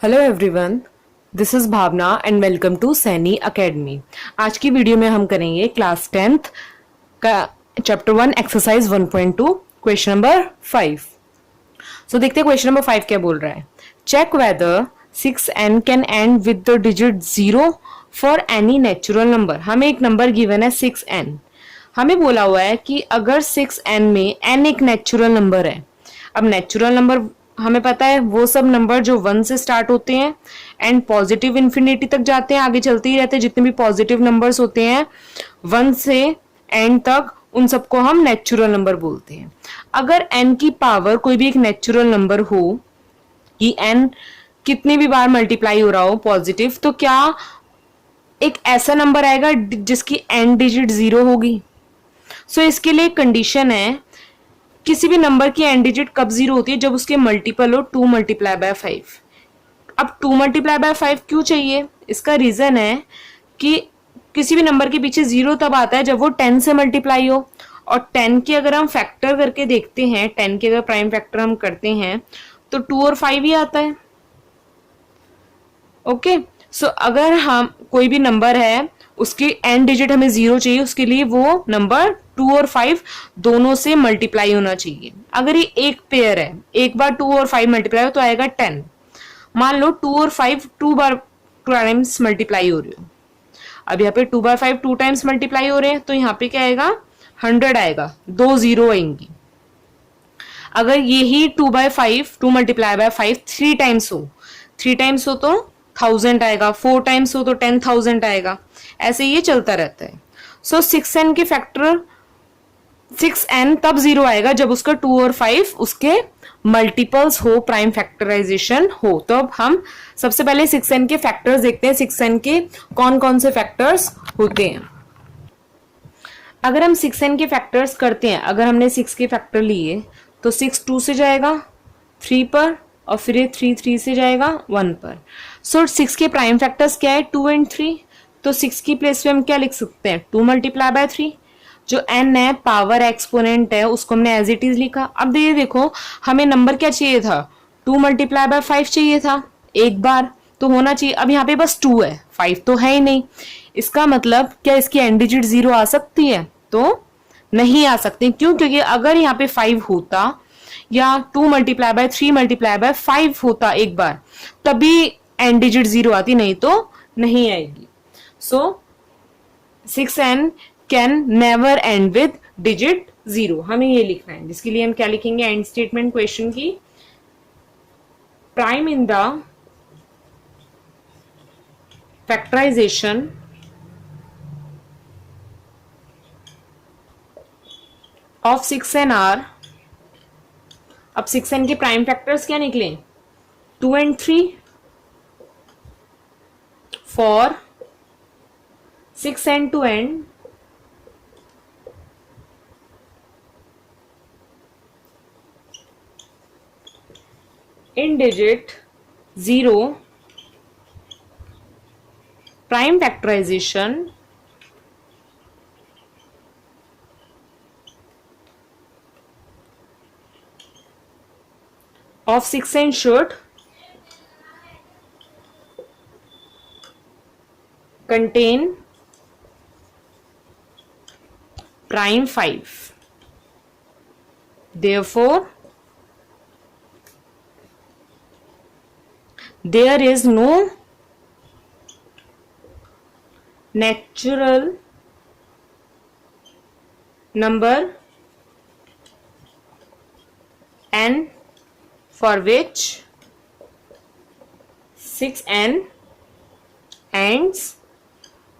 Hello everyone, this is Bhavna and welcome to Saini academy. आज की video में हम करेंगे क्लास 10th का chapter 1 exercise 1.2 question number 5। So देखते हैं क्वेश्चन नंबर 5 क्या बोल रहा है। Check whether 6n can end with the digit 0 for any natural number. हमें एक नंबर गिवन है 6n। हमें बोला हुआ है कि अगर 6n में n एक नेचुरल नंबर है। अब नेचुरल नंबर हमें पता है वो सब नंबर जो 1 से स्टार्ट होते हैं एंड पॉजिटिव इन्फिनिटी तक जाते हैं, आगे चलते ही रहते हैं। जितने भी पॉजिटिव नंबर्स होते हैं 1 से एंड तक, उन सबको हम नेचुरल नंबर बोलते हैं। अगर n की पावर कोई भी एक नेचुरल नंबर हो कि n कितनी भी बार मल्टीप्लाई हो रहा हो पॉजिटिव, तो क्या एक ऐसा नंबर आएगा जिसकी एंड डिजिट 0 होगी। सो इसके लिए कंडीशन है, किसी भी नंबर की एंड डिजिट कब 0 होती है, जब उसके मल्टीपल हो 2 मल्टीप्लाई बाय 5। अब 2 मल्टीप्लाई बाय 5 क्यों चाहिए? इसका रीजन है कि किसी भी नंबर के पीछे 0 तब आता है जब वो 10 से मल्टीप्लाई हो। और 10 की अगर हम फैक्टर करके देखते हैं, 10 के अगर प्राइम फैक्टर हम करते हैं तो 2 और 5 ही आता है। ओके, सो अगर हम कोई भी नंबर है उसकी एंड डिजिट हमें 0 चाहिए, उसके लिए वो नंबर 2 और 5 दोनों से मल्टीप्लाई होना चाहिए। अगर ये एक पेयर है, एक बार 2 और 5 मल्टीप्लाई हो तो आएगा 10। मान लो 2 और 5 2 बार टाइम्स मल्टीप्लाई हो रही हो। अब यहाँ पे 2 बार 5 2 टाइम्स मल्टीप्लाई हो रहे हैं, तो यहाँ पे क्या आएगा 100 आएगा, 2 0 आएंगी। अगर यही 2 बाय 5 2 मल्टीप्लाई बाय 5 3 टाइम्स हो, 3 टाइम्स हो तो 1000 आएगा, 4 टाइम्स हो तो 10,000 आएगा। ऐसे ये चलता रहता है। सो 6n के फैक्टर 6n तब 0 आएगा जब उसका 2 और 5 उसके मल्टीपल्स हो, प्राइम फैक्टराइजेशन हो। तो अब हम सबसे पहले 6n के फैक्टर्स देखते हैं, 6n के कौन कौन से फैक्टर्स होते हैं। अगर हम 6n के फैक्टर्स करते हैं, अगर हमने 6 के फैक्टर लिए तो 6 2 से जाएगा 3 पर, और फिर ये 3 3 से जाएगा 1 पर। सो 6 के प्राइम फैक्टर्स क्या है 2 एंड 3। तो 6 की प्लेस पे हम क्या लिख सकते हैं 2 मल्टीप्लाई बाय 3। जो n है पावर एक्सपोनेंट है, उसको हमने एज इट इज लिखा। अब ये देखो हमें नंबर क्या चाहिए था 2 मल्टीप्लाई बाय 5 चाहिए था, एक बार तो होना चाहिए। अब यहाँ पे बस 2 है, 5 तो है ही नहीं। इसका मतलब क्या इसकी एंड डिजिट 0 आ सकती है? तो नहीं आ सकती। क्यों? क्योंकि अगर यहाँ पे 5 होता या 2 मल्टीप्लाई बाय 3 मल्टीप्लाई बाय 5 होता एक बार, तभी एंड डिजिट 0 आती, नहीं तो नहीं आएगी। सो 6n can never and with digit 0। हमें ये लिखना है, जिसके लिए हम क्या लिखेंगे एंड स्टेटमेंट क्वेश्चन की, prime in the factorisation of 6n are. अब 6n के प्राइम फैक्टर्स क्या निकले 2 and 3 for 6n to end in digit 0 prime factorization of 6n should contain prime 5. Therefore there is no natural number n for which 6n ends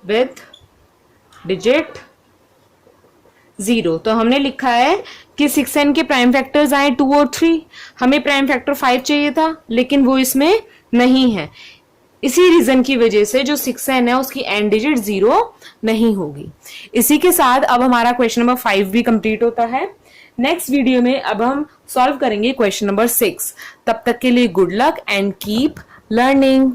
with digit 0। तो हमने लिखा है कि 6n के prime factors आए 2 और 3। हमें प्राइम फैक्टर 5 चाहिए था, लेकिन वो इसमें नहीं है। इसी रीजन की वजह से जो 6n है उसकी एंड डिजिट 0 नहीं होगी। इसी के साथ अब हमारा क्वेश्चन नंबर 5 भी कंप्लीट होता है। नेक्स्ट वीडियो में अब हम सॉल्व करेंगे क्वेश्चन नंबर 6। तब तक के लिए good luck and keep learning.